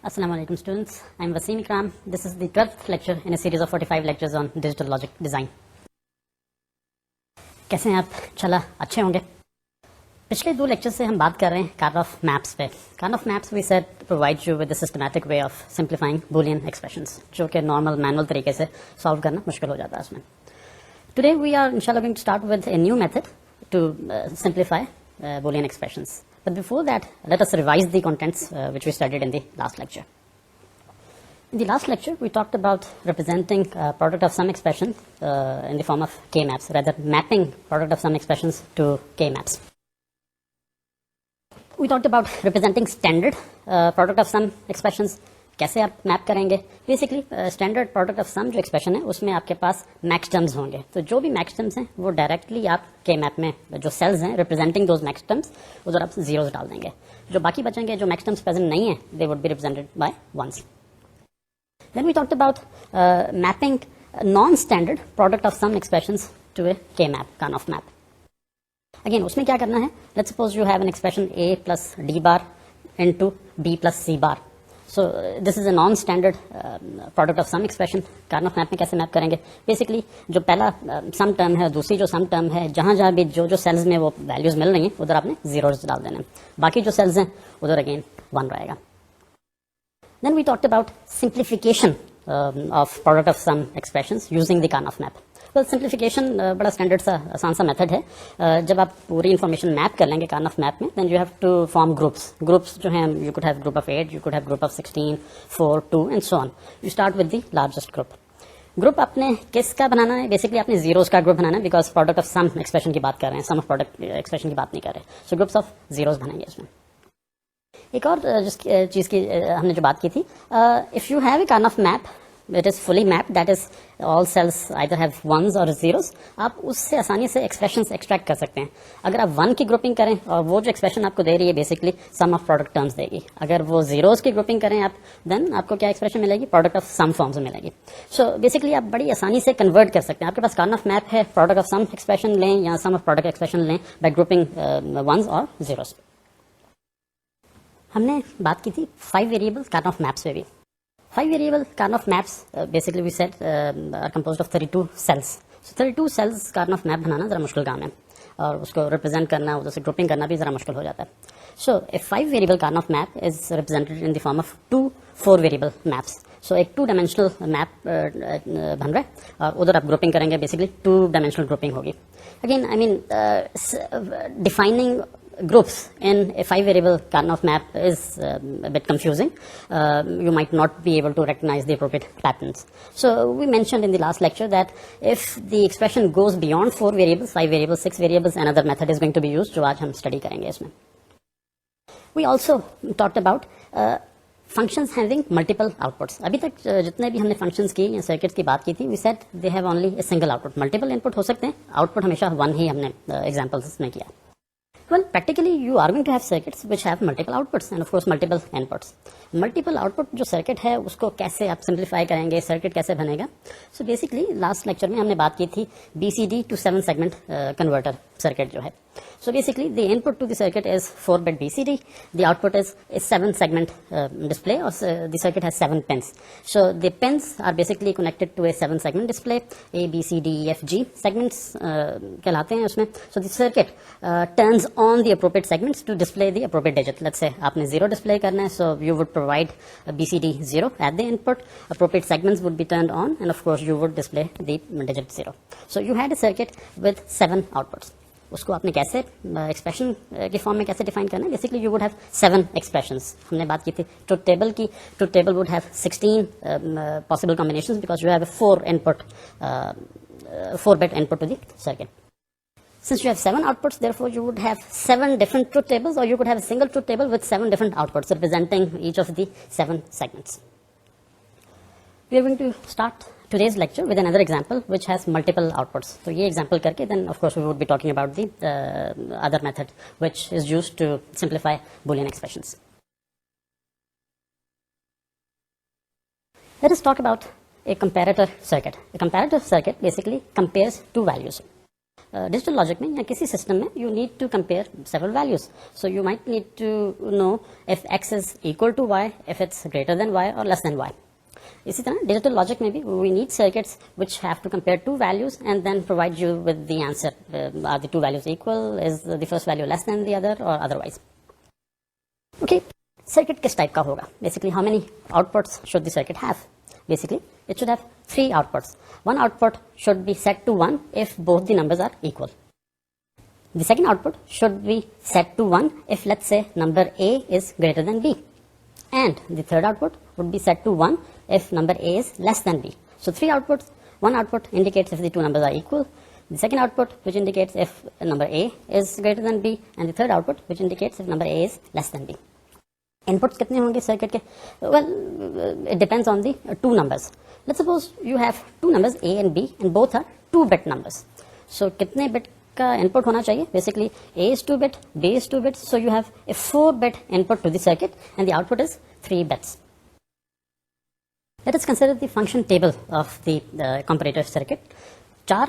Assalamu alaikum students. I am Wasim Ikram. This is the 12th lecture in a series of 45 lectures on digital logic design. कैसे हैं आप? चला अच्छे होंगे. पिछले दो लेक्चर से हम बात कर रहे हैं कार्न ऑफ मैप्स पे. Karnaugh maps we said provide you with the systematic way of simplifying Boolean expressions, जो कि नॉर्मल मैनुअल तरीके से सॉल्व करना मुश्किल हो जाता है इसमें. टुडे वी आर इंशाल्लाह going to start with a new method to simplify Boolean expressions. But before that, let us revise the contents which we studied in the last lecture. In the last lecture, we talked about representing product of sum expression in the form of k-maps, rather mapping product of sum expressions to k-maps. We talked about representing standard product of sum expressions. कैसे आप map करेंगे? Basically standard product of सम जो expression है उसमें आपके पास max terms होंगे, तो जो भी मैक्स टर्म्स हैं वो डायरेक्टली आप के मैप में जो सेल्स हैं रिप्रेजेंटिंग दोज मैक्स टर्म्स उधर आप जीरोस डाल देंगे. जो बाकी बचेंगे जो मैक्स टर्म्स प्रेजेंट नहीं है they would be represented by ones. Then we talked about mapping non standard product of sum expressions to a K map, Karnaugh map. Again उसमें क्या करना है? Let's suppose you have an expression a plus D bar into b plus c bar. So this is a non-standard product of sum expression. Karnaugh map में कैसे map करेंगे? Basically जो पहला सम term है, दूसरी जो सम टर्म है, जहाँ भी जो सेल्स में वो वैल्यूज मिल रही हैं उधर आपने जीरोस डाल देना. बाकी जो सेल्स हैं उधर अगेन 1 रहेगा. Then we talked about simplification of product of sum expressions using the Karnaugh map. Well simplification बड़ा स्टैंडर्ड सा आसान सा मेथड है. जब आप पूरी इन्फॉर्मेशन मैप कर लेंगे कार्न ऑफ मैप में, then you have to form groups जो हैं. You could have group of 8, you could have group of 16, 4, 2 and so on. You start with the largest group आपने किसका बनाना है? बेसिकली आपने zeros का ग्रुप बनाना है, because product of sum expression की बात कर रहे हैं, सम ऑफ प्रोडक्ट एक्सप्रेशन की बात नहीं कर रहे. सो ग्रुप्स ऑफ जीरोस बनाएंगे इसमें. एक और जिस चीज़ की हमने जो बात की थी, if you have a corn of map it is fully mapped, that is all cells either have ones or zeros, आप उससे आसानी से एक्सप्रेशंस एक्सट्रैक्ट कर सकते हैं. अगर आप 1 की ग्रुपिंग करें और वो जो एक्सप्रेशन आपको दे रही है basically sum of product terms देगी. अगर वो जीरोस की ग्रुपिंग करें आप, देन आपको क्या एक्सप्रेशन मिलेगी? प्रोडक्ट ऑफ सम फॉर्म्स में मिलेगी. सो बेसिकली आप बड़ी आसानी से कन्वर्ट कर सकते हैं. आपके पास कार्न ऑफ मैप है, प्रोडक्ट ऑफ सम एक्सप्रेशन लें या सम ऑफ प्रोडक्ट एक्सप्रेशन लें बाय ग्रुपिंग वंस और जीरोस. हमने बात की थी 5 वेरिएबल कार्न ऑफ मैप्स पे भी. 5 variable corn of maps basically we said are composed of 32 cells. So 32 cells Karnaugh map बनाना ज़रा मुश्किल काम है और उसको रिप्रेजेंट करना, उधर से ग्रुपिंग करना भी ज़रा मुश्किल हो जाता है. So a 5 variable corn of map is represented in the form of 2 4 variable maps. So एक 2 dimensional मैप बन रहा है और उधर आप ग्रुपिंग करेंगे, बेसिकली 2 dimensional ग्रुपिंग होगी. Again I mean defining groups in a 5 variable corn of map is a bit confusing. You might not be able to recognize the appropriate patterns. So we mentioned in the last lecture that if the expression goes beyond 4 variables, 5 variables, 6 variables, another method is going to be used, जो आज हम study करेंगे इसमें. We also talked about functions having multiple outputs. अभी तक जितने भी हमने functions की या circuits की बात की थी, we said they have only a single output. Multiple input हो सकते हैं, output हमेशा 1 ही हमने examples में किया. Well, practically you are going to have circuits which have multiple outputs and of course multiple inputs. Multiple output जो circuit है उसको कैसे आप simplify करेंगे, circuit कैसे बनेगा? So basically last lecture में हमने बात की थी BCD to 7 segment converter circuit जो है. So basically the input to the circuit is 4-bit BCD, the output is a 7 segment display, or the circuit has 7 pins. So the pins are basically connected to a 7 segment display. A, B, C, D, E, F, G segments कहलाते हैं उसमें. So the circuit turns on the appropriate segments to display the appropriate digit. Let's say आपने 0 display करना है, so you would provide BCD 0 at the input. Appropriate segments would be turned on, and of course you would display the digit 0. So you had a circuit with 7 outputs. उसको आपने कैसे expression के form में कैसे define करना है? Basically you would have 7 expressions. हमने बात की थी ट्रुथ टेबल की. Truth table would have 16 possible combinations because you have a 4-bit input to the circuit. Since you have 7 outputs, therefore you would have 7 different truth tables, or you could have a single truth table with 7 different outputs representing each of the 7 segments. We are going to start today's lecture with another example which has multiple outputs. So ये example करके then of course we would be talking about the other method which is used to simplify Boolean expressions. Let us talk about a comparator circuit. A comparator circuit basically compares two values. Digital logic में या किसी system में you need to compare several values. So you might need to know if x is equal to y, if it's greater than y और less than y. इसी तरह digital logic में भी we need circuits which have to compare two values and then provide you with the answer. Are the two values equal, is the first value less than the other और otherwise. Okay, circuit किस type का होगा? Basically how many outputs should the circuit have? Basically, it should have 3 outputs. One output should be set to 1 if both the numbers are equal. The second output should be set to 1 if, let's say, number A is greater than B. And the third output would be set to 1 if number A is less than B. So 3 outputs. One output indicates if the two numbers are equal. The second output which indicates if number A is greater than B. And the third output which indicates if number A is less than B. Inputs कितने होंगे circuit के? Well, it depends on the two numbers. Let's suppose you have two numbers A and B and both are 2 bit numbers. So कितने bit का input होना चाहिए? Basically A is 2 bit, B is 2 bit, so you have a 4 bit input to the circuit and the output is 3 bits. Let us consider the function table of the comparator circuit. 4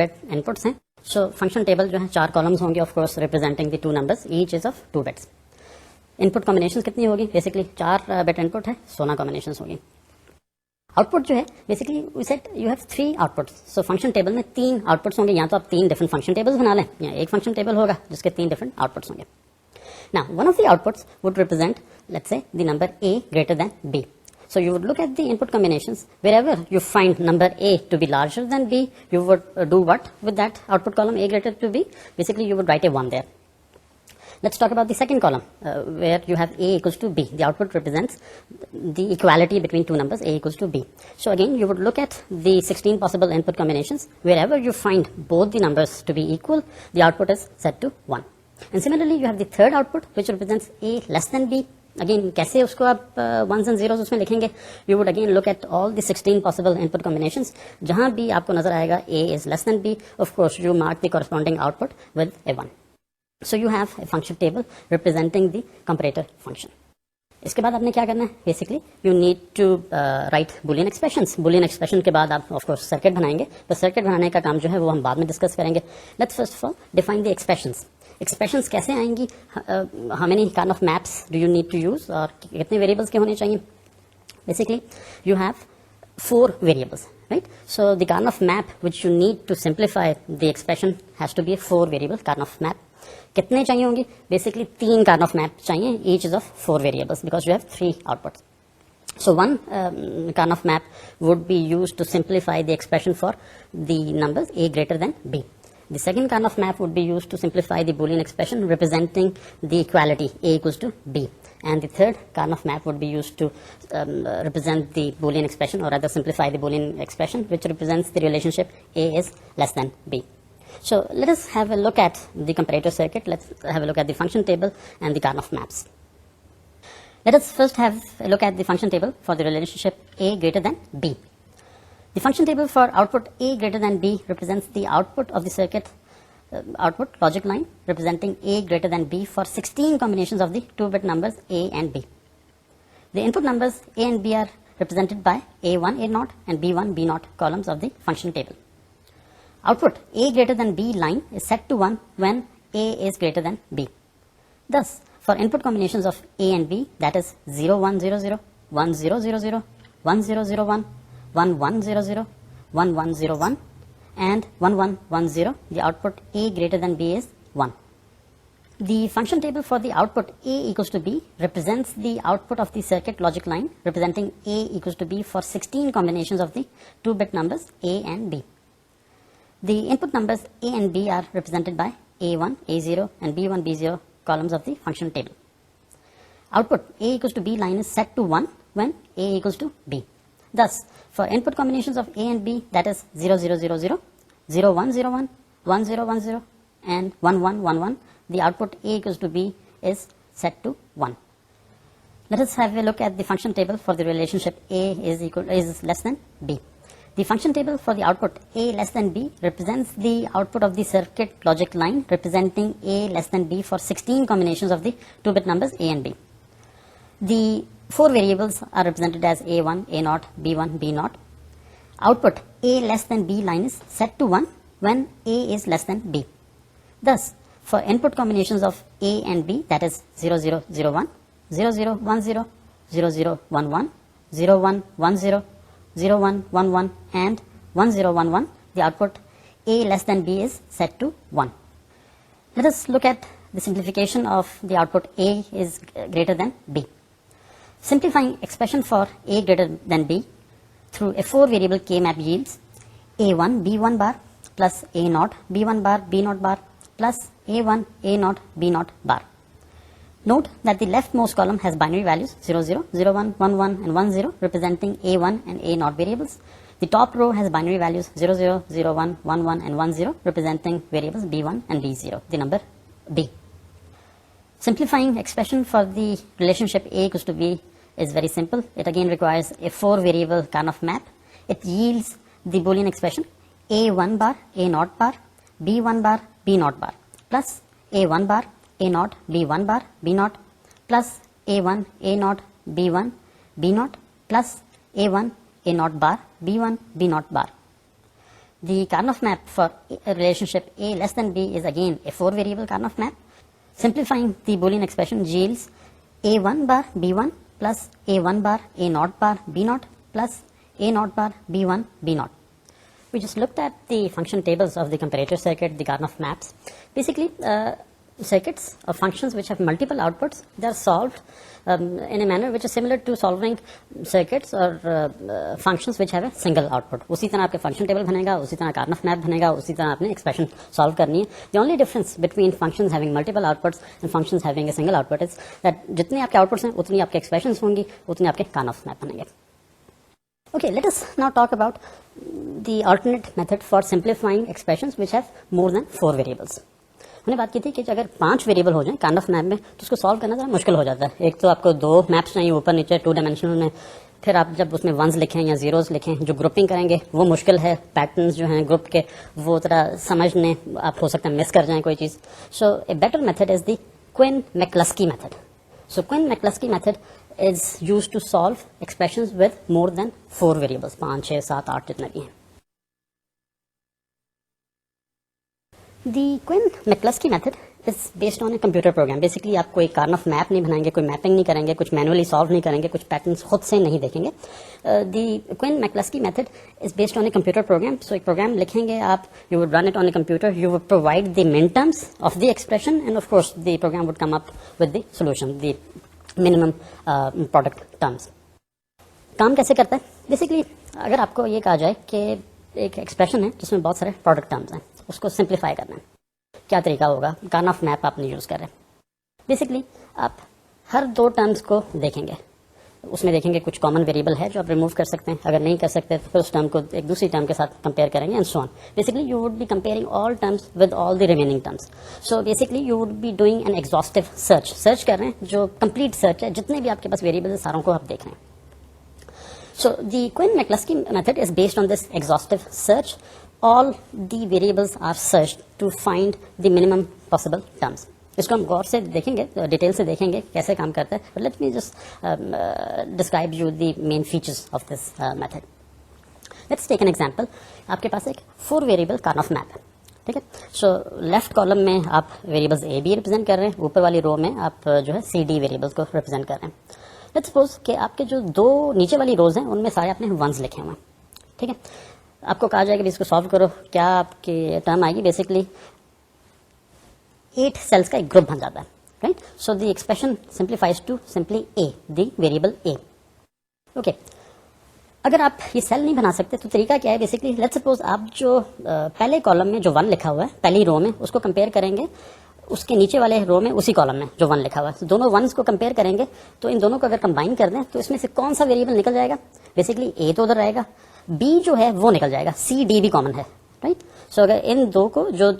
bit inputs हैं. So function table जो है 4 columns होंगे, of course representing the 2 numbers, each is of 2 bits. Input combination कितनी होगी? Basically 4 bit input है, 16 combination होगी. Output जो है basically we said you have 3 outputs. So function table में 3 आउटपुट्स होंगे. या तो आप 3 डिफरेंट फंक्शन टेबल्स बना लें या एक फंक्शन टेबल होगा जिसके 3 डिफरेंट आउटपुट्स होंगे. Now one of the outputs would represent, let's say, the number A greater than B. So you would look at the input combinations. Wherever you find number A to be larger than B, you would do what with that output column A greater to B? Basically you would write a 1 there. Let's talk about the second column where you have A equals to B. The output represents the equality between two numbers A equals to B. So again you would look at the 16 possible input combinations. Wherever you find both the numbers to be equal, the output is set to 1. And similarly you have the third output which represents A less than B. Again कैसे उसको आप ones and zeros उसमें लिखेंगे? You would again look at all the 16 possible input combinations. जहाँ भी आपको नजर आएगा A is less than B, of course you mark the corresponding output with a 1. So you have a function table representing the comparator function. इसके बाद आपने क्या करना है? Basically you need to write boolean expressions. Boolean expression के बाद आप of course circuit बनाएंगे. तो circuit बनाने का काम जो है वो हम बाद में discuss करेंगे. Let's first of all define the expressions. Expressions कैसे आएंगी? How many kind of maps do you need to use? और कितने variables के होने चाहिए? Basically you have 4 variables, right? So the Karnaugh map which you need to simplify the expression has to be a 4 variable Karnaugh map. कितने चाहिए होंगे? Basically 3 Karnaugh map चाहिए, each is of 4 variables because you have 3 outputs. So one Karnaugh map would be used to simplify the expression for the numbers A greater than B. The second Karnaugh map would be used to simplify the Boolean expression representing the equality A equals to B. And the third Karnaugh map would be used to represent the Boolean expression, or rather simplify the Boolean expression, which represents the relationship A is less than B. So let us have a look at the comparator circuit. Let's have a look at the function table and the Karnaugh maps. Let us first have a look at the function table for the relationship A greater than B. The function table for output A greater than B represents the output of the circuit output logic line representing A greater than B for 16 combinations of the 2-bit numbers A and B. The input numbers A and B are represented by A1 A0 and B1 B0 columns of the function table. Output A greater than B line is set to 1 when A is greater than B. Thus, for input combinations of A and B, that is 0 1 0 0, 1 0 0 0, 1 0 0 1, 1 1 0 0, 1 1 0 1 and 1 1 1 0, the output A greater than B is 1. The function table for the output A equals to B represents the output of the circuit logic line representing A equals to B for 16 combinations of the 2-bit numbers A and B. The input numbers A and B are represented by A1, A0 and B1, B0 columns of the function table. Output A equals to B line is set to 1 when A equals to B. Thus, for input combinations of A and B, that is 0 0 0 0, 0 1 0 1, 1 0 1 0 and 1 1 1 1, the output A equals to B is set to 1. Let us have a look at the function table for the relationship A is less than B. The function table for the output A less than B represents the output of the circuit logic line representing A less than B for 16 combinations of the 2-bit numbers A and B. The 4 variables are represented as A1, A0, B1, B0. Output A less than B line is set to 1 when A is less than B. Thus, for input combinations of A and B, that is 0001, 0010, 0011, 0110, 0111 and 1011, the output A less than B is set to 1. Let us look at the simplification of the output A is greater than B. Simplifying expression for A greater than B through a 4 variable K map yields A1 B1 bar plus A0 B1 bar B0 bar plus A1 A0 B0 bar. Note that the leftmost column has binary values 00, 01, 11 and 10 representing A1 and A0 variables. The top row has binary values 00, 01, 11 and 10 representing variables B1 and B0, the number B. Simplifying expression for the relationship A equals to B is very simple. It again requires a 4 variable Karnaugh map. It yields the Boolean expression A1 bar A0 bar B1 bar B0 bar plus A1 bar A0 B1 bar B0 plus A1 A0 B1 B0 plus A1 A0 bar B1 B0 bar. The Karnaugh map for a relationship A less than B is again a 4 variable Karnaugh map. Simplifying the Boolean expression yields A1 bar B1 plus A1 bar A0 bar B0 plus A0 bar B1 B0. We just looked at the function tables of the comparator circuit, the Karnaugh maps. Basically, circuits or functions which have multiple outputs, they are solved in a manner which is similar to solving circuits or functions which have a single output. उसी तरह आपके function table बनेगा, उसी तरह Karnaugh map बनेगा, उसी तरह आपने expression solve करनी है. The only difference between functions having multiple outputs and functions having a single output is that जितने आपके outputs हैं उतनी आपके expressions होंगी, उतने आपके Karnaugh map बनेंगे. Okay, let us now talk about the alternate method for simplifying expressions which have more than 4 variables. हमने बात की थी कि अगर 5 वेरिएबल हो जाएं Karnaugh मैप में तो उसको सॉल्व करना जरा मुश्किल हो जाता है. एक तो आपको 2 मैप्स चाहिए ऊपर नीचे 2 डायमेंशनल में, फिर आप जब उसमें वंस लिखें या जीरोस लिखें, जो ग्रुपिंग करेंगे वो मुश्किल है. पैटर्न्स जो हैं ग्रुप के वो जरा समझने आप हो सकता है मिस कर जाएं कोई चीज़. So a better method is the Quine-Mccluskey method. So Quine-Mccluskey method is used to solve expressions with more than 4 variables, 5, 6, 7, 8 जितने भी हैं. The Quine-Mccluskey method is based on a computer program. Basically आप कोई Karnaugh map नहीं बनाएंगे, कोई mapping नहीं करेंगे, कुछ मैनुअली सॉल्व नहीं करेंगे, कुछ पैटर्न्स खुद से नहीं देखेंगे. The Quine-Mccluskey method is based on a computer program. So एक प्रोग्राम लिखेंगे आप, you would run it on a computer, you would provide the min terms of the expression and of course the program would come up with the solution, the minimum product terms. काम कैसे करता है? Basically अगर आपको ये कहा जाए कि एक एक्सप्रेशन है जिसमें बहुत सारे प्रोडक्ट टर्म्स हैं, उसको सिंप्लीफाई करना है, क्या तरीका होगा? Karnaugh मैप आपने यूज़ कर रहे हैं. बेसिकली आप हर 2 टर्म्स को देखेंगे, उसमें देखेंगे कुछ कॉमन वेरिएबल है जो आप रिमूव कर सकते हैं. अगर नहीं कर सकते तो फिर उस टर्म को एक दूसरी टर्म के साथ कंपेयर करेंगे and so on. Basically you would be comparing all terms with all the remaining terms. So basically you would be doing an exhaustive search कर रहे हैं, जो कंप्लीट सर्च है, जितने भी आपके पास वेरिएबल है सारों को आप देख रहे हैं. So the Quine-Mccluskey method is based on this exhaustive search. All the variables are searched to find the minimum possible terms. इसको हम गौर से देखेंगे, डिटेल से देखेंगे कैसे काम करता है. But let me just describe you the main features of this method. Let's take an example. आपके पास एक 4 वेरिएबल Karnaugh मैप है, ठीक है. सो लेफ्ट कॉलम में आप वेरिएबल्स ए बी रिप्रेजेंट कर रहे हैं, ऊपर वाली रो में आप जो है सी डी वेरिएबल्स को रिप्रेजेंट कर रहे हैं. लेट्स सपोज कि आपके जो 2 नीचे वाली रोज हैं उनमें सारे आपने वंस लिखे हुए हैं, ठीक है. आपको कहा जाएगा कि इसको सॉल्व करो, क्या आपकी टर्म आएगी? बेसिकली 8 सेल्स का एक ग्रुप बन जाता है, right. So the expression simplifies to simply A, the variable A. Okay, अगर आप ये सेल नहीं बना सकते तो तरीका क्या है? बेसिकली लेट्स सपोज आप जो पहले कॉलम में जो 1 लिखा हुआ है पहली रो में, उसको कंपेयर करेंगे उसके नीचे वाले रो में उसी कॉलम में जो 1 लिखा हुआ है. तो दोनों वंस को कंपेयर करेंगे तो इन दोनों को अगर कंबाइन कर दें तो इसमें से कौन सा वेरिएबल निकल जाएगा? बेसिकली ए तो उधर रहेगा, बी जो है वो निकल जाएगा, सी डी भी कॉमन है, राइट. सो अगर इन 2 को जो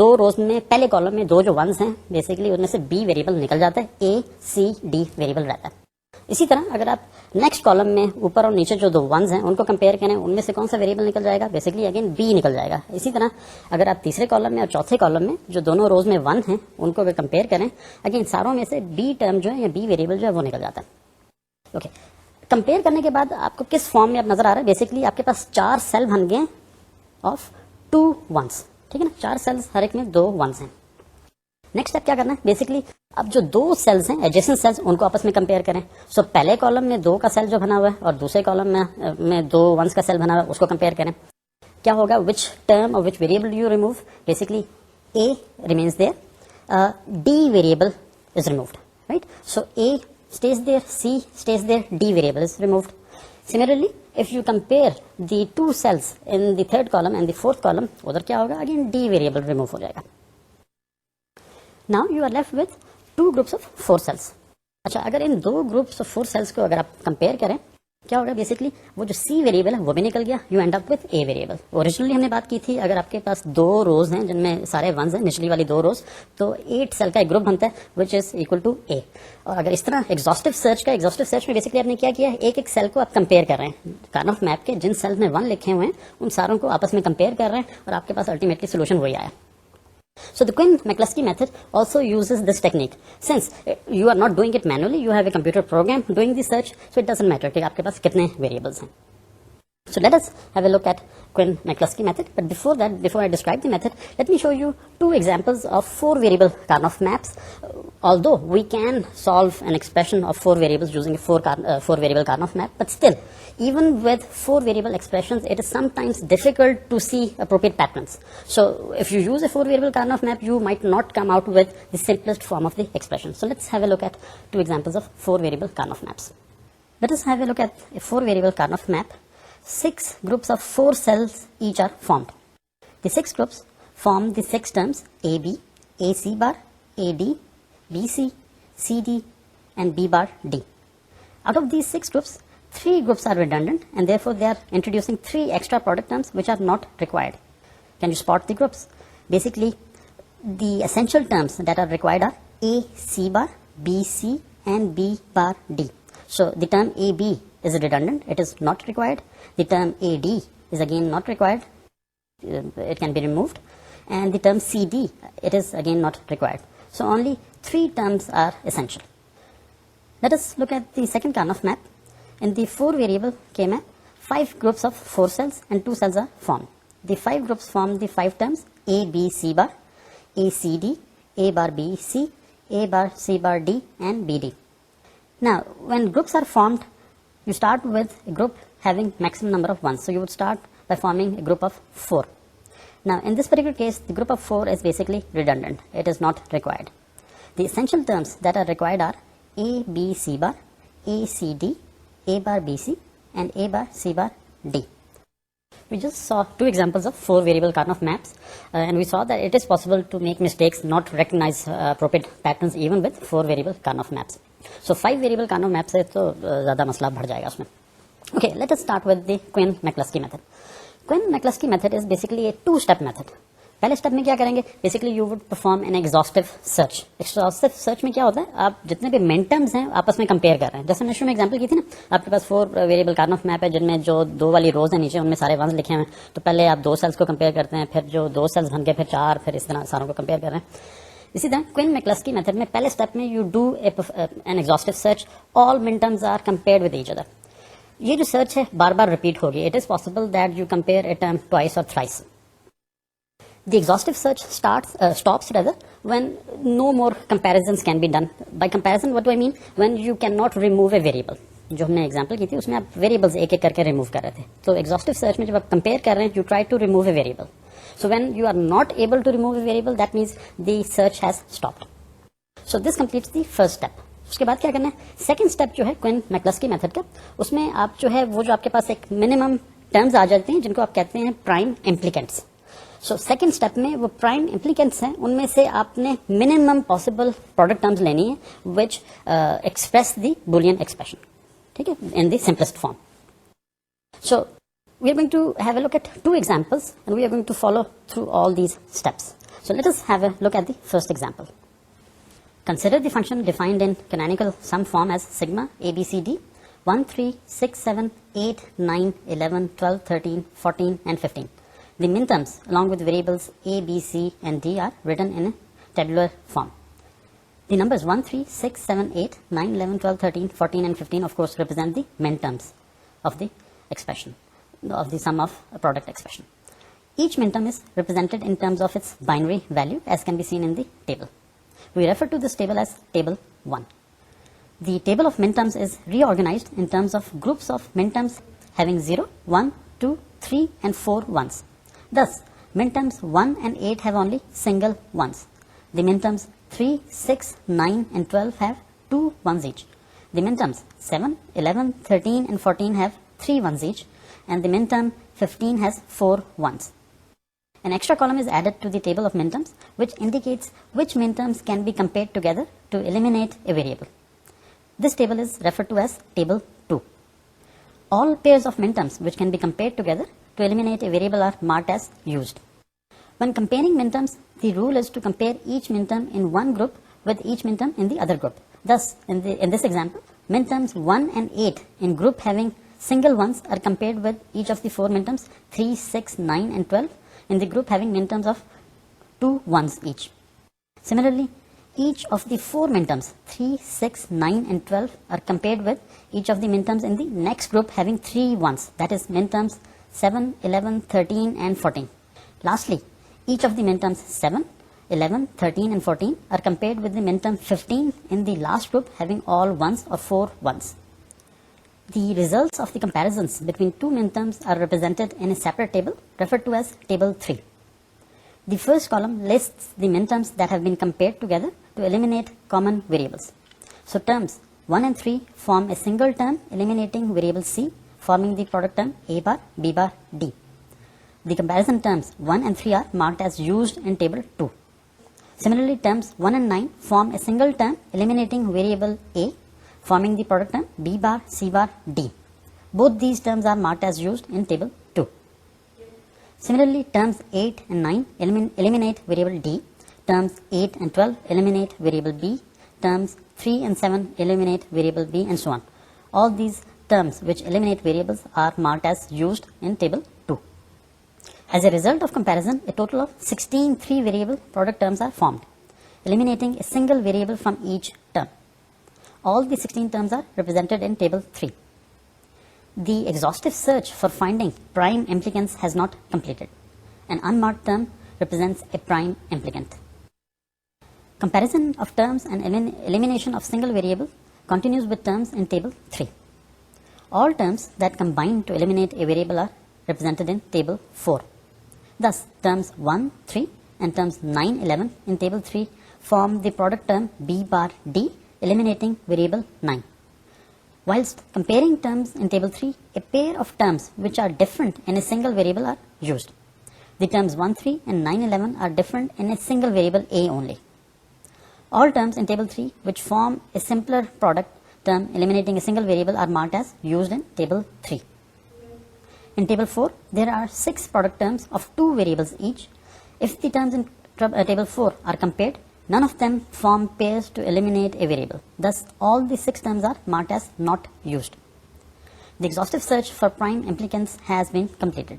2 रोज में पहले कॉलम में 2 जो वंस हैं बेसिकली उनमें से बी वेरिएबल निकल जाता है, ए सी डी वेरिएबल रहता है. इसी तरह अगर आप नेक्स्ट कॉलम में ऊपर और नीचे जो 2 वंस हैं उनको कंपेयर करें, उनमें से कौन सा वेरिएबल निकल जाएगा? बेसिकली अगेन बी निकल जाएगा. इसी तरह अगर आप तीसरे कॉलम में और चौथे कॉलम में जो दोनों रोज में 1 हैं उनको अगर कंपेयर करें, अगेन सारों में से बी टर्म जो है या बी वेरिएबल जो है वो निकल जाता है. ओके, कंपेयर करने के बाद आपको किस फॉर्म में अब नजर आ रहा है? बेसिकली आपके पास 4 सेल बन गए ऑफ 2 1s, ठीक है ना, 4 सेल्स, हर एक में 2 1s हैं। नेक्स्ट स्टेप क्या करना है, बेसिकली अब जो 2 सेल्स हैं एडजेसेंट सेल्स, उनको आपस में कंपेयर करें। सो पहले कॉलम में 2 का सेल जो बना हुआ है और दूसरे कॉलम में 2 1s का सेल बना हुआ है, उसको कंपेयर करें। क्या होगा, विच टर्म और which variable you remove, basically A remains there, D variable is removed, right? So A stays there, C stays there, D variable is removed. Similarly, if you compare the 2 cells in the 3rd column and the 4th column, उधर क्या होगा, again D variable remove हो जाएगा। Now you are left with 2 groups of 4 cells. अच्छा, अगर इन 2 groups of 4 cells को अगर आप कंपेयर करें, क्या होगा, बेसिकली वो जो C वेरिएबल है वो भी निकल गया, you and up with A variable. Originally हमने बात की थी, अगर आपके पास 2 रोज हैं जिनमें सारे 1s हैं, निचली वाली 2 रोज, तो 8 सेल का एक ग्रुप बनता है which is equal to A। और अगर इस तरह एग्जॉस्टिव सर्च में बेसिकली आपने क्या किया है, एक सैल को आप कंपेयर कर रहे हैं, कार्नोफ मैप के जिन सेल्स में 1 लिखे हुए हैं उन सारों को आपस में कंपेयर कर रहे हैं और आपके पास अल्टीमेटली सोल्यूशन वही आया। So the Quine-Mccluskey method also uses this technique. Since you are not doing it manually, you have a computer program doing the search, so it doesn't matter कि आपके पास कितने variables हैं। So let us have a look at Quine-Mccluskey method. But before that, before I describe the method, let me show you 2 examples of 4 variable Karnoff maps. Although we can solve an expression of 4 variables using a 4 variable Karnoff map, but still, even with 4 variable expressions, it is sometimes difficult to see appropriate patterns. So if you use a 4 variable Karnoff map, you might not come out with the simplest form of the expression. So let's have a look at 2 examples of 4 variable Karnoff maps. Let us have a look at a 4 variable Karnoff map. 6 groups of 4 cells each are formed. The 6 groups form the 6 terms AB, AC bar, AD, BC, CD and B bar D. Out of these 6 groups, 3 groups are redundant and therefore they are introducing 3 extra product terms which are not required. Can you spot the groups? Basically, the essential terms that are required are A, C bar, B, C and B bar D. So the term AB is redundant, it is not required. The term AD is again not required, it can be removed. And the term CD, it is again not required. So only 3 terms are essential. Let us look at the second Karnoff map. In the 4 variable K map, 5 groups of 4 cells and 2 cells are formed. The 5 groups form the 5 terms A, B, C bar, A, C, D, A bar, B, C, A bar, C bar, D and B, D. Now, when groups are formed, you start with a group having maximum number of 1s. So you would start by forming a group of 4. Now, in this particular case, the group of 4 is basically redundant. It is not required. The essential terms that are required are A, B, C bar, A, C, D, A bar, B, C, and A bar, C bar, D. We just saw 2 examples of 4 variable Karnoff maps and we saw that it is possible to make mistakes, not recognize appropriate patterns even with 4 variable Karnoff maps. So 5 variable Karnoff maps है तो ज़्यादा मसला बढ़ जाएगा उसमें। Okay, let us start with the Quine-Mccluskey method. Quine-Mccluskey method is basically a 2-step method. पहले step में क्या करेंगे, basically you would perform an exhaustive search. Exhaustive search में क्या होता है, आप जितने भी मिनटर्म्स हैं आपस में कंपेयर कर रहे हैं। जैसे मैंने शुरू में एग्जांपल की थी ना, आपके पास 4 वेरिएबल कार्नोफ मैप है जिनमें जो 2 वाली रोज है नीचे उनमें सारे 1s लिखे हुए हैं। तो पहले आप 2 सेल्स को कंपेयर करते हैं, फिर जो 2 सेल्स बन गए फिर 4, फिर इस तरह सारों को कंपेयर कर रहे हैं। इसी तरह क्विन-मैक्लस्की मेथड में पहले स्टेप में you do an exhaustive search, all minterms are compared with each other. ये जो सर्च है बार बार रिपीट होगी। It is possible that you compare a term twice और thrice. The exhaustive search stops rather when no more comparisons can be done. By comparison, what do I mean? When you cannot remove a variable. जो हमने example की थी उसमें आप variables एक एक करके रिमूव कर रहे थे। तो एग्जॉस्टिव सर्च में जब आप कंपेयर कर रहे हैं, you try to remove a variable. So when you are not able to remove a variable, that means the search has stopped. So this completes the first step. उसके बाद क्या करना है, सेकंड स्टेप जो है क्विन-मैक्लस्की मेथड का, उसमें आप जो है वो जो आपके पास एक मिनिमम टर्म्स आ जाते हैं जिनको आप कहते हैं prime implicants. So second step में वो प्राइम इम्प्लीकेंट्स हैं, उनमें से आपने मिनिमम पॉसिबल प्रोडक्ट टर्म्स लेनी है which express the Boolean expression, ठीक है, in the simplest form. So we are going to have a look at 2 examples and we are going to follow through all these steps. So let us have a look at the first example. Consider the function defined in canonical sum form as sigma ABCD 1, 3, 6, 7, 8, 9, 11, 12, 13, 14 and 15. The minterms along with variables A, B, C and D are written in a tabular form. The numbers 1, 3, 6, 7, 8, 9, 11, 12, 13, 14 and 15 of course represent the minterms of the expression, of the sum of a product expression. Each minterm is represented in terms of its binary value, as can be seen in the table. We refer to this table as table 1. The table of minterms is reorganized in terms of groups of minterms having 0, 1, 2, 3 and 4 ones. Thus, minterms 1 and 8 have only single ones. The minterms 3, 6, 9 and 12 have 2 ones each. The minterms 7, 11, 13 and 14 have 3 ones each, and the minterm 15 has 4 ones. An extra column is added to the table of minterms, which indicates which minterms can be compared together to eliminate a variable. This table is referred to as table 2. All pairs of minterms which can be compared together to eliminate a variable are marked as used. When comparing minterms, the rule is to compare each minterm in one group with each minterm in the other group. Thus, in this example, minterms 1 and 8 in group having single ones are compared with each of the 4 minterms 3, 6, 9 and 12 in the group having minterms of 2 ones each. Similarly, each of the 4 minterms 3, 6, 9 and 12 are compared with each of the minterms in the next group having 3 ones, that is minterms 7, 11, 13 and 14. Lastly, each of the minterms 7, 11, 13 and 14 are compared with the minterm 15 in the last group having all ones or 4 ones. The results of the comparisons between two minterms are represented in a separate table referred to as table 3. The first column lists the minterms that have been compared together to eliminate common variables. So terms 1 and 3 form a single term eliminating variable C, forming the product term A bar, B bar, D. The comparison terms 1 and 3 are marked as used in table 2. Similarly, terms 1 and 9 form a single term eliminating variable A, forming the product term B bar, C bar, D. Both these terms are marked as used in table 2. Similarly, terms 8 and 9 eliminate variable D, terms 8 and 12 eliminate variable B, terms 3 and 7 eliminate variable B, and so on. All these terms which eliminate variables are marked as used in table 2. As a result of comparison, a total of 16 3-variable product terms are formed, eliminating a single variable from each term. All the 16 terms are represented in table 3. The exhaustive search for finding prime implicants has not completed. An unmarked term represents a prime implicant. Comparison of terms and elimination of single variable continues with terms in table 3. All terms that combine to eliminate a variable are represented in table 4. Thus, terms 1, 3 and terms 9, 11 in table 3 form the product term B bar D, eliminating variable 9. Whilst comparing terms in table 3, a pair of terms which are different in a single variable are used. The terms 1, 3 and 9, 11 are different in a single variable A only. All terms in table 3 which form a simpler product term eliminating a single variable are marked as used in table 3. In table 4, there are 6 product terms of 2 variables each. If the terms in table 4 are compared, none of them form pairs to eliminate a variable. Thus, all the 6 terms are marked as not used. The exhaustive search for prime implicants has been completed.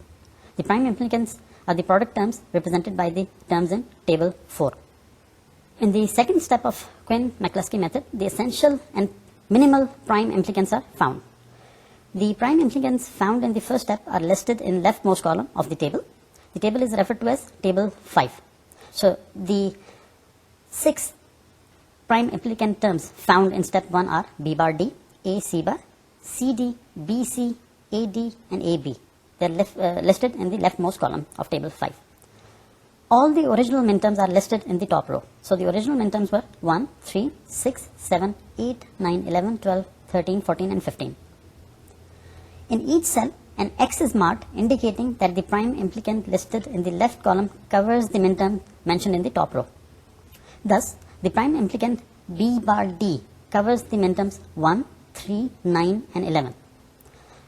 The prime implicants are the product terms represented by the terms in table 4. In the second step of Quine-Mccluskey method, the essential and minimal prime implicants are found. The prime implicants found in the first step are listed in leftmost column of the table. The table is referred to as table 5. So, the 6 prime implicant terms found in step 1 are B bar D, A C bar, CD, BC, AD and AB. They are listed in the leftmost column of table 5. All the original minterms are listed in the top row. So, the original minterms were 1, 3, 6, 7, 8, 9, 11, 12, 13, 14 and 15. In each cell, an X is marked indicating that the prime implicant listed in the left column covers the minterm mentioned in the top row. Thus, the prime implicant B bar D covers the minterms 1, 3, 9 and 11.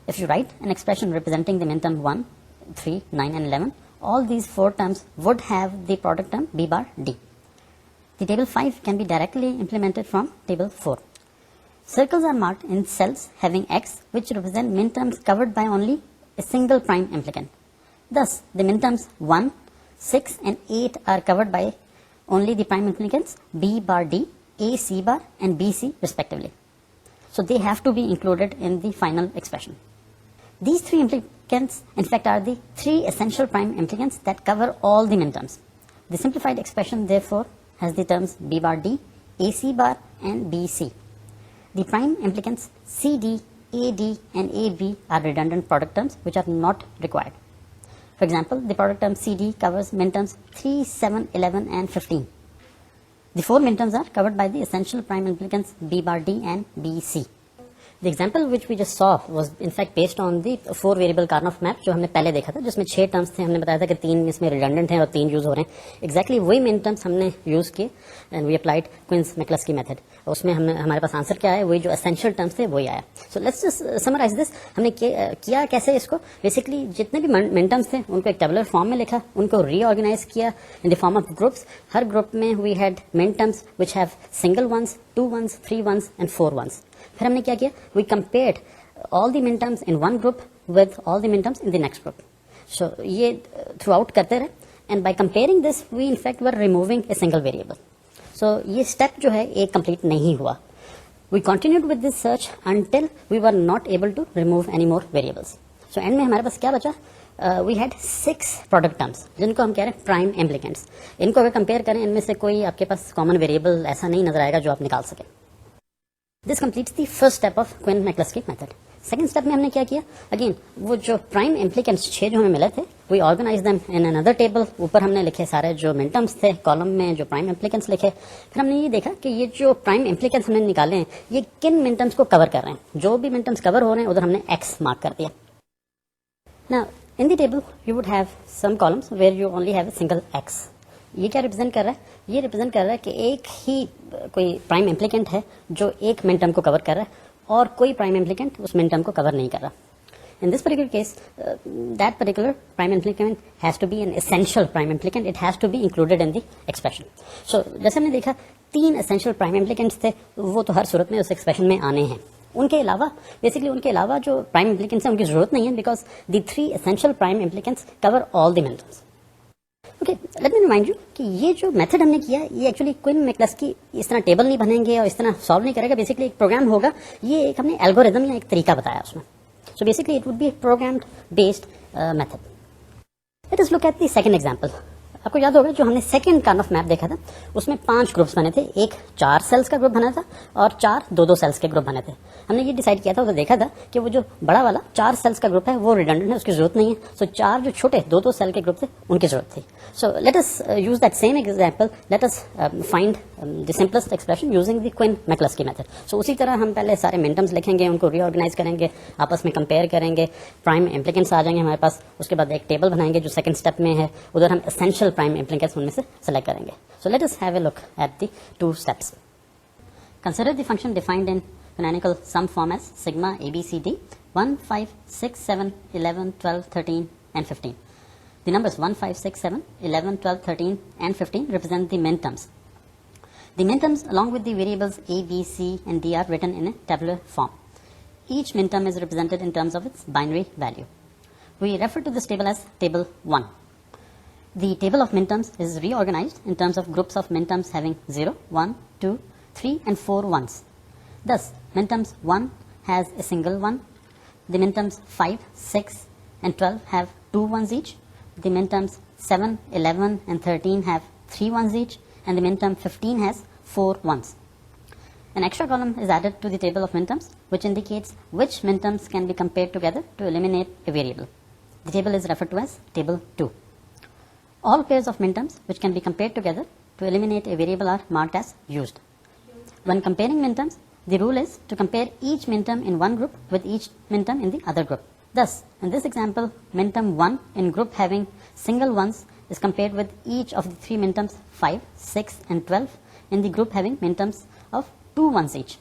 If you write an expression representing the minterm 1, 3, 9 and 11, all these 4 terms would have the product term B bar D. The table 5 can be directly implemented from table 4. Circles are marked in cells having X, which represent minterms covered by only a single prime implicant. Thus, the minterms 1, 6 and 8 are covered by only the prime implicants B bar D, A C bar and BC respectively. So, they have to be included in the final expression. These three implicants, in fact, are the three essential prime implicants that cover all the minterms. The simplified expression, therefore, has the terms B bar D, AC bar, and BC. The prime implicants CD, AD, and AB are redundant product terms which are not required. For example, the product term CD covers minterms 3, 7, 11, and 15. The four minterms are covered by the essential prime implicants B bar D and BC. The example which we just saw was in fact based on the 4 variable Karnaugh map जो हमने पहले देखा था, जिसमें 6 terms थे. हमने बताया था कि 3 इसमें रिडंडेंट हैं और 3 यूज हो रहे हैं. एग्जैक्टली वही मेन टर्म्स हमने यूज किए and we applied Quine-Mccluskey method. उसमें हमने हमारे पास आंसर क्या आया, वही जो एसेंशियल टर्म्स थे वही आया. So let's just summarise this. हमने किया कैसे इसको, बेसिकली जितने भी मेन टर्म्स थे उनको एक टेबुलर फॉर्म में लिखा, उनको रीऑर्गेनाइज किया in the form of groups. हर ग्रुप में we had main terms which have single ones, 2 ones, 3 ones and 4 ones. फिर हमने क्या किया, we compared all the min terms in one group with all the min terms in the next group. So ये throughout करते रहे and by comparing this we in fact were removing a single variable. So ये step जो है एक complete नहीं हुआ. We continued with this search until we were not able to remove any more variables. So end में हमारे पास क्या बचा, वी हैड 6 प्रोडक्ट टर्म्स जिनको हम कह रहे हैं प्राइम इम्प्लीकेंट्स. इनको अगर कंपेयर करें, इनमें से कोई आपके पास कॉमन वेरिएबल ऐसा नहीं नजर आएगा जो आप निकाल सकें. This completes the first step of Quine-Mccluskey method. Second step में हमने क्या किया, अगेन वो जो प्राइम इम्प्लीकेंट्स 6 जो हमें मिले थे, we organise them in another table. ऊपर हमने लिखे सारे जो मिनटर्म्स थे, कॉलम में जो प्राइम इम्प्लीकेंट्स लिखे. फिर हमने ये देखा कि ये जो प्राइम इम्प्लीकेंट्स हमने निकाले हैं ये किन मिनटर्म्स को कवर कर रहे हैं. जो भी मिनटर्म्स कवर हो रहे हैं उधर हमने एक्स मार्क कर दिया. Now in the table you would have some columns where you only have a single X. ये क्या रिप्रेजेंट कर रहा है, ये रिप्रेजेंट कर रहा है कि एक ही कोई प्राइम इम्प्लीकेंट है जो एक मिनटर्म को कवर कर रहा है और कोई प्राइम इम्प्लीकेंट उस मिनटर्म को कवर नहीं कर रहा. In this particular case, that particular prime implicant has to be an essential prime implicant. It has to be included in the expression. So, जैसे हमने देखा 3 essential prime implicants थे, वो तो हर सूरत में उस expression में आने हैं. उनके अलावा बेसिकली उनके अलावा जो प्राइम इम्प्लीकेंट्स हैं उनकी जरूरत नहीं है, because the 3 essential prime implicants cover all the minterms. Okay, let me remind you कि ये जो मेथड हमने किया ये एक्चुअली Quine-Mccluskey इस तरह टेबल नहीं बनेंगे और इस तरह सॉल्व नहीं करेगा. बेसिकली एक प्रोग्राम होगा, ये एक हमने एल्गोरिदम या एक तरीका बताया उसमें. So basically it would be programmed based method. Let us look at the second example. आपको याद होगा जो हमने सेकंड कार्नॉफ मैप देखा था उसमें 5 ग्रुप्स बने थे. एक 4 सेल्स का ग्रुप बना था और 4 2-2 सेल्स के ग्रुप बने थे. हमने ये डिसाइड किया था, उधर देखा था कि वो जो बड़ा वाला 4 सेल्स का ग्रुप है वो रिडंडेंट है, उसकी जरूरत नहीं है. सो 4 जो छोटे 2-2 सेल के ग्रुप थे उनकी जरूरत थी. So let us use that same example. Let us find the simplest expression using the Quine-Mccluskey method. So उसी तरह हम पहले सारे मिनटर्म्स लिखेंगे, उनको रीऑर्गेनाइज करेंगे, आपस में कंपेयर करेंगे, प्राइम इम्प्लीकेंट्स आ जाएंगे हमारे पास. उसके बाद एक टेबल बनाएंगे जो सेकंड स्टेप में है, उधर हम एसेंशियल प्राइम इम्प्लीकेंट्स उनमें से सेलेक्ट करेंगे. सो let us have a look at the 2 steps. Consider the function defined in canonical sum form as sigma abcd 1, 5, 6, 7, 11, 12, 13 and 15. The numbers 1, 5, 6, 7, 11, 12, 13 and 15 represent the minterms. The minterms along with the variables a, b, c and d are written in a tabular form. Each minterm is represented in terms of its binary value. We refer to this table as table 1. The table of minterms is reorganized in terms of groups of minterms having 0, 1, 2, 3 and 4 ones. Thus, minterms 1 has a single one. The minterms 5, 6 and 12 have 2 ones each. The minterms 7, 11 and 13 have 3 ones each. And the minterm 15 has 4 ones. An extra column is added to the table of minterms which indicates which minterms can be compared together to eliminate a variable. The table is referred to as table 2. All pairs of minterms which can be compared together to eliminate a variable are marked as used. When comparing minterms, the rule is to compare each minterm in one group with each minterm in the other group. Thus, in this example, minterm 1 in group having single ones is compared with each of the 3 minterms 5, 6 and 12 in the group having minterms of 2 ones each.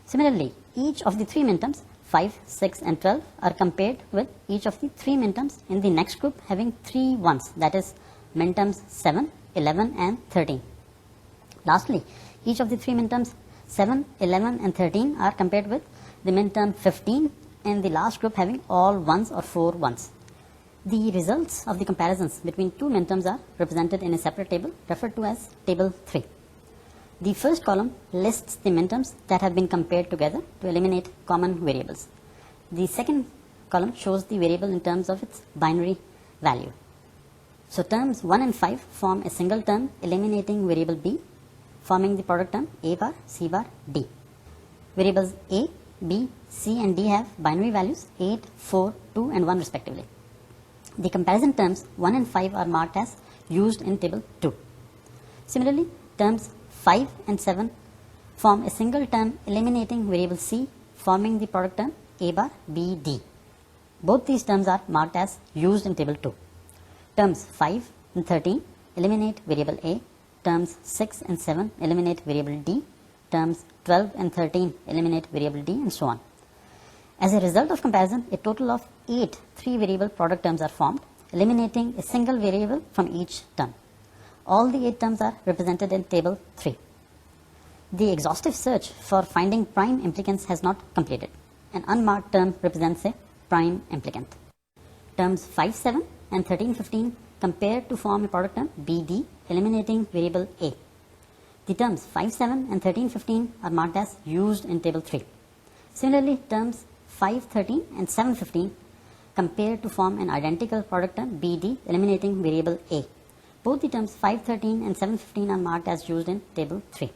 Similarly, each of the 3 minterms 5, 6 and 12 are compared with each of the 3 minterms in the next group having 3 ones, that is minterms 7, 11 and 13. Lastly, each of the 3 minterms 7, 11 and 13 are compared with the minterm 15 in the last group having all ones or 4 ones. The results of the comparisons between 2 minterms are represented in a separate table referred to as table 3. The first column lists the minterms that have been compared together to eliminate common variables. The second column shows the variable in terms of its binary value. So terms 1 and 5 form a single term eliminating variable b, forming the product term a bar c bar d. Variables a, b, c and d have binary values 8, 4, 2 and 1 respectively. The comparison terms 1 and 5 are marked as used in table 2. Similarly, terms 5 and 7 form a single term eliminating variable c, forming the product term a bar b d. Both these terms are marked as used in table 2. Terms 5 and 13 eliminate variable a, terms 6 and 7 eliminate variable d, terms 12 and 13 eliminate variable d, and so on. As a result of comparison, a total of 8 3-variable product terms are formed, eliminating a single variable from each term. All the 8 terms are represented in table 3. The exhaustive search for finding prime implicants has not completed. An unmarked term represents a prime implicant. Terms 5, 7 and 13, 15 compare to form a product term BD, eliminating variable A. The terms 5, 7 and 13, 15 are marked as used in table 3. Similarly, terms 5, 13 and 7, 15 compare to form an identical product term BD, eliminating variable A. Both the terms 5, 13 and 7, 15 are marked as used in table 3.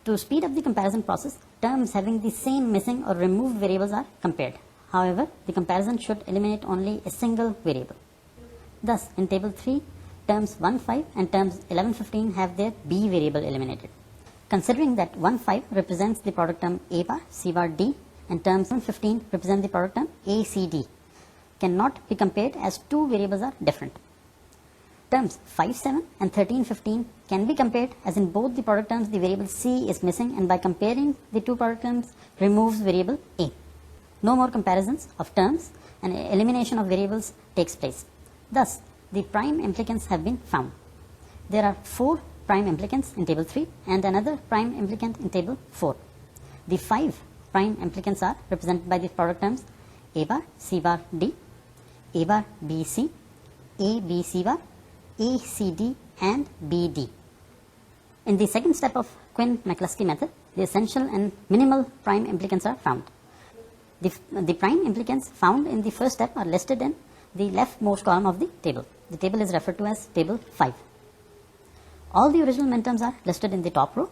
To speed up the comparison process, terms having the same missing or removed variables are compared. However, the comparison should eliminate only a single variable. Thus, in table 3, terms 1, 5 and terms 11, 15 have their B variable eliminated. Considering that 1, 5 represents the product term A bar, C bar, D, and terms 7, 15 represent the product term A, C, D, cannot be compared as two variables are different. Terms 5, 7 and 13, 15 can be compared as in both the product terms the variable C is missing, and by comparing the two product terms removes variable A. No more comparisons of terms and elimination of variables takes place. Thus, the prime implicants have been found. There are 4 prime implicants in table 3 and another prime implicant in table 4. The 5 prime implicants are represented by the product terms A bar, C bar, D, A bar, B, C, A, B, C bar, A, C, D and B, D. In the second step of Quine-Mccluskey method, the essential and minimal prime implicants are found. The prime implicants found in the first step are listed in the leftmost column of the table. The table is referred to as table 5. All the original minterms are listed in the top row,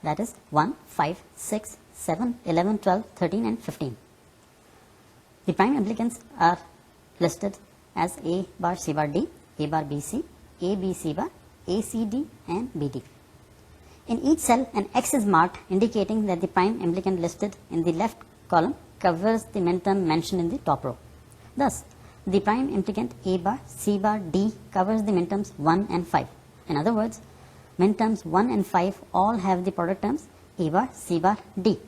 that is 1, 5, 6, 7, 11, 12, 13 and 15. The prime implicants are listed as A bar, C bar, D, A bar, B, C, A, B, C bar, A, C, D and B, D. In each cell, an X is marked indicating that the prime implicant listed in the left column covers the minterm mentioned in the top row. Thus, the prime implicant A bar, C bar, D covers the minterms 1 and 5. In other words, minterms 1 and 5 all have the product terms A bar, C bar, D.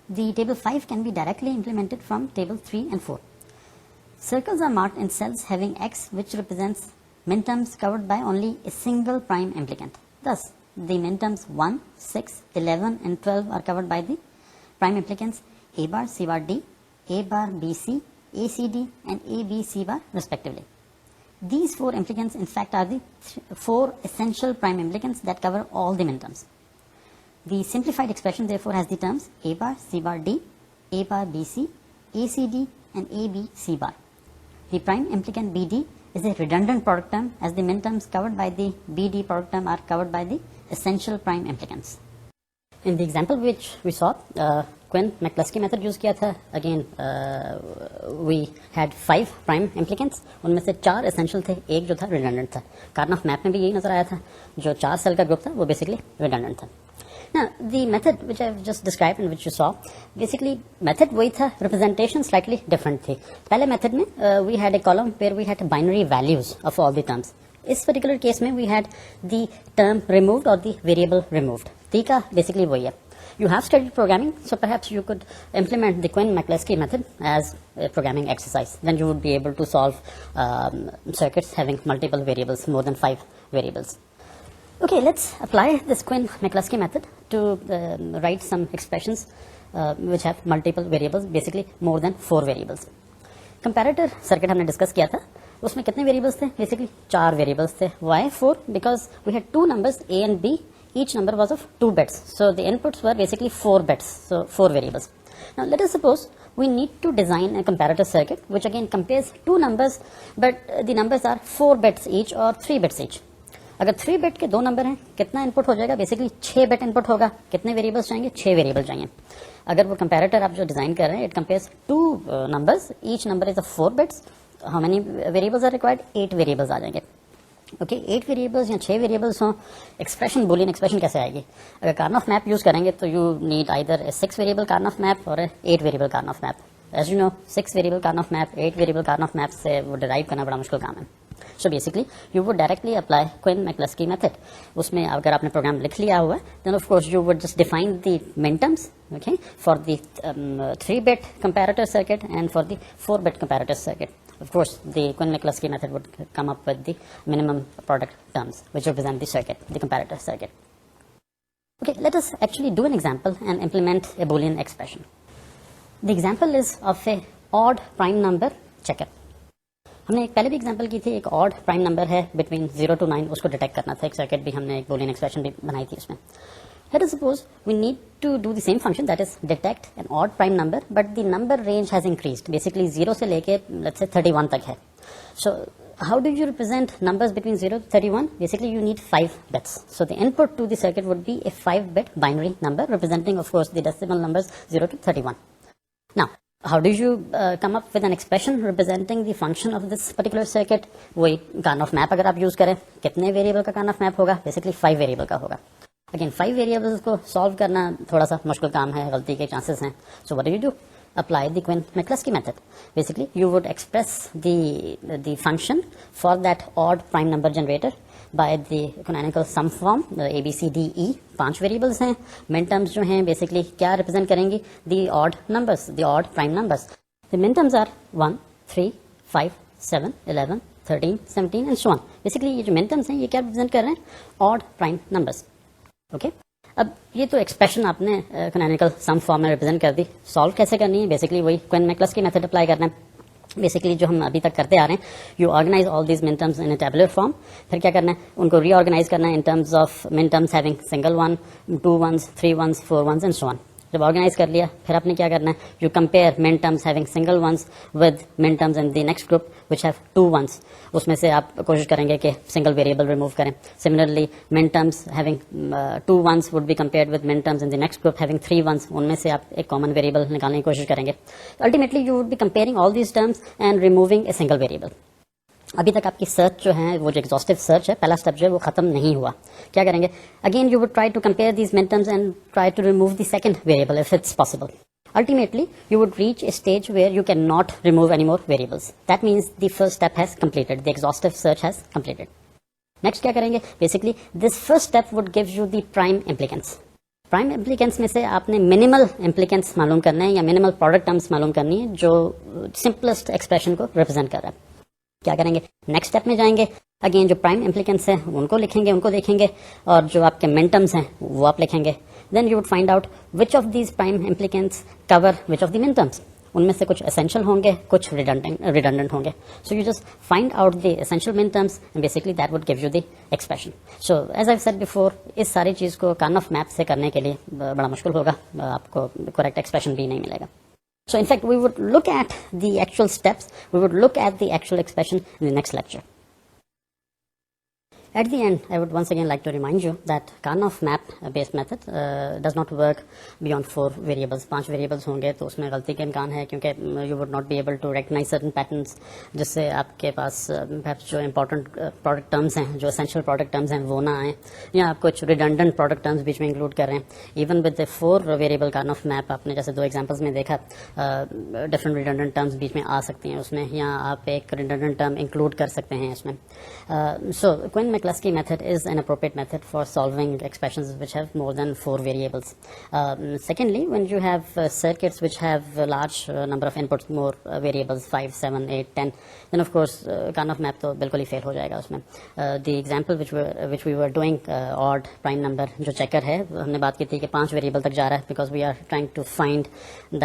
The table 5 can be directly implemented from table 3 and 4. Circles are marked in cells having X, which represents minterms covered by only a single prime implicant. Thus, the minterms 1, 6, 11 and 12 are covered by the prime implicants A bar, C bar, D, A bar, B, C, A, C, D and A, B, C bar respectively. These 4 implicants in fact are the 4 essential prime implicants that cover all the minterms. The simplified expression therefore has the terms A bar, C bar, D, A bar, B, C, A, C, D and A, B, C bar. The prime implicant BD is a redundant product term, as the minterms covered by the BD product term are covered by the essential prime implicants. In the example which we saw, Quine-Mccluskey method use किया था. Again, we had 5 prime implicants. उनमें से 4 essential थे, एक जो था redundant था. Karnaugh map में भी यही नजर आया था. जो 4 cell का group था, वो basically redundant था. Now, the method which I have just described and which you saw, basically method वही था, representation slightly different थी. पहले method में we had a column where we had binary values of all the terms. इस particular case में we had the term removed or the variable removed. तरीका basically वही है. You have studied programming, so perhaps you could implement the Quine-Mccluskey method as a programming exercise. Then you would be able to solve circuits having multiple variables, more than 5 variables. Okay, let's apply this Quine-Mccluskey method to write some expressions which have multiple variables, basically more than 4 variables. Comparator circuit हमने discuss किया था. उसमें कितने variables थे? Basically 4 variables थे. Why 4? Because we had 2 numbers A and B. Each number was of 2 bits. So the inputs were basically 4 bits. So 4 variables. Now let us suppose we need to design a comparator circuit which again compares two numbers, but the numbers are 4 bits each or 3 bits each. अगर 3 bit के दो number हैं, कितना input हो जाएगा? Basically 6 bit input होगा. कितने variables चाहिए? 6 वेरिएबल चाहिए. अगर वो कंपैरेटर आप जो डिजाइन कर रहे हैं, it compares two numbers, each number is 4 bits. How many variables are required? 8 variables आ जाएंगे. ओके, 8 वेरिएबल्स या 6 वेरिएबल्स हों. एक्सप्रेशन, बुलियन एक्सप्रेशन कैसे आएगी? अगर कार्नोफ मैप यूज करेंगे तो you need either a 6 variable Karnaugh map और 8 variable Karnaugh map. As you know, 6 variable Karnaugh map, 8 variable Karnaugh map से वो डिराइव करना बड़ा मुश्किल काम है. So basically, you would directly apply Quine-Mccluskey method. उसमें अगर आपने प्रोग्राम लिख लिया हुआ है, then of course you would just define the minterms, okay, for the 3-bit comparator circuit and for the 4-bit comparator circuit. Of course, the Quine-Mccluskey method would come up with the minimum product terms, which represent the circuit, the comparator circuit. Okay, let us actually do an example and implement a Boolean expression. The example is of a odd prime number checker. हमने एक पहले भी example की थी, एक odd prime number है between 0 to 9, उसको detect करना था. एक सर्किट भी हमने, एक बूलियन एक्सप्रेशन भी बनाई थी उसमें. Let us suppose we need to do the same function, that is detect an odd prime number, but the number range has increased. Basically 0 से लेके लेट्स से 31 तक है. So how do you represent numbers between 0 to 31? Basically you need 5 bits. So the input to the circuit would be a 5-bit binary number representing of course the decimal numbers 0 to 31. Now how do you come up with an expression representing the function of this particular circuit? वही Karnaugh map अगर आप use करें, कितने variable का Karnaugh map होगा? Basically 5 variable का होगा. Again 5 variables को सॉल्व करना थोड़ा सा मुश्किल काम है, गलती के चांसेस हैं. So what do you do? Apply the Quine-Mccluskey method. Basically, you would express the function for that odd prime number generator by the canonical sum form, A, B, C, D, E. 5 variables हैं. मिन terms जो हैं basically क्या represent करेंगी? the odd numbers, the odd prime numbers. The min terms are 1, 3, 5, 7, 11, 13, 17 and so on. Basically ये जो min terms हैं ये क्या रिप्रेजेंट कर रहे हैं? odd prime numbers. ओके, अब ये तो एक्सप्रेशन आपने कैनोनिकल सम फॉर्म में रिप्रेजेंट कर दी. सॉल्व कैसे करनी है? बेसिकली वही Quine-Mccluskey मेथड अप्लाई करना है. बेसिकली जो हम अभी तक करते आ रहे हैं, you organise all these min terms in a tabular form. फिर क्या करना है? उनको रीऑर्गेनाइज करना है in terms of min terms having single 1, 2 1s, 3 1s, 4 1s and so on. जब ऑर्गेनाइज कर लिया, फिर आपने क्या करना है? You compare min terms having single 1s with min terms in the next group which have 2 1s. उसमें से आप कोशिश करेंगे कि सिंगल वेरिएबल रिमूव करें. Similarly min terms having 2 1s would be compared with min terms in the next group having 3 1s. उनमें से आप एक कॉमन वेरिएबल निकालने की कोशिश करेंगे. Ultimately you would be comparing all these terms and removing a single variable. अभी तक आपकी सर्च जो है, वो जो एग्जॉस्टिव सर्च है, पहला स्टेप जो है वो खत्म नहीं हुआ. क्या करेंगे? Again you would try to compare these min terms and try to remove the second variable if it's possible. Ultimately, you would reach a stage where you cannot remove any more variables. That means the first step has completed. The exhaustive search has completed. Next क्या करेंगे? Basically, this first step would give you the prime implicants. Prime implicants में से आपने minimal implicants मालूम करना है या minimal product terms मालूम करनी है जो simplest expression को represent कर रहा है. क्या करेंगे? नेक्स्ट स्टेप में जाएंगे. अगेन जो प्राइम इम्प्लीकेंट्स हैं उनको लिखेंगे, उनको देखेंगे, और जो आपके मिन टर्म्स हैं वो आप लिखेंगे. Then you would find out which of these prime implicants cover which of the min terms. उनमें से कुछ एसेंशियल होंगे, कुछ रिडंडेंट होंगे. So you just find out the essential min terms and basically that would give you the expression. So as I said before, इस सारी चीज़ को Karnaugh map से करने के लिए बड़ा मुश्किल होगा, आपको करेक्ट एक्सप्रेशन भी नहीं मिलेगा. So in fact, we would look at the actual steps, we would look at the actual expression in the next lecture. At the end, I would once again like to remind you that Karnoff map based method does not work beyond 4 variables. 5 variables होंगे तो उसमें गलती के इम्कान है, क्योंकि you would not be able to recognize certain patterns, जिससे आपके पास perhaps जो important product terms हैं, जो essential product terms हैं वो ना आए, या आप कुछ redundant product terms बीच में include कर रहे हैं. Even with the 4 variable Karnoff map, आपने जैसे 2 examples में देखा, different redundant terms बीच में आ सकती हैं उसमें, या आप एक redundant term include कर सकते हैं इसमें. So Quine-Mccluskey method is an appropriate method for solving expressions which have more than 4 variables. Secondly, when you have circuits which have a large number of inputs, more variables, 5, 7, 8, 10, then of course Karnoff map तो बिल्कुल ही fail हो जाएगा उसमें. The example which we were doing, odd prime number जो checker है, हमने बात की थी कि 5 variable तक जा रहा है, because we are trying to find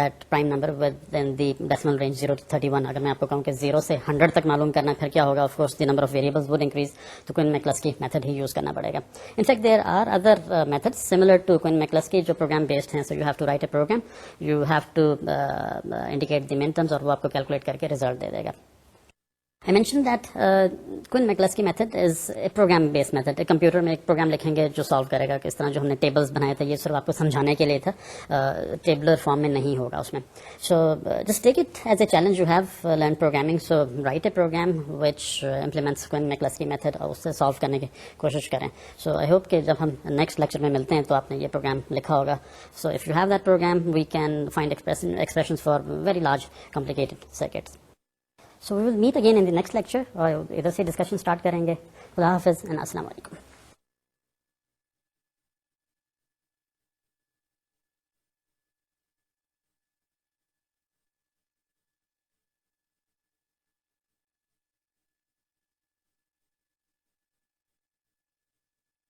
that prime number within the decimal range 0 to 31. अगर मैं आपको कहूँ कि 0 से 100 तक मालूम करना है, फिर क्या होगा? Of course the number of variables would increase. तो Quine-Mccluskey Quine-Mccluskey मेथड ही यूज़ करना पड़ेगा. In fact there are other methods similar to Quine-Mccluskey जो प्रोग्राम बेस्ड हैं. So you have to write a program, you have to indicate the min terms और वो आपको calculate करके result दे देगा. I mentioned that Quine-Mccluskey method is a program-based method. एक computer में एक प्रोग्राम लिखेंगे जो सॉल्व करेगा. किस तरह जो हमने टेबल्स बनाए थे ये सिर्फ आपको समझाने के लिए था, टेबलर फॉर्म में नहीं होगा उसमें. So just take it as a challenge. You have learn programming, so write a program which implements Quine-Mccluskey method और उससे सॉल्व करने की कोशिश करें. सो आई होप कि जब हम नेक्स्ट लेक्चर में मिलते हैं तो आपने ये प्रोग्राम लिखा होगा. So if you have that program we can find expressions for very large complicated circuits. So we will meet again in the next lecture और इधर से डिस्कशन स्टार्ट करेंगे. खुदा हाफिज़ एंड अस्सलाम वालेकुम.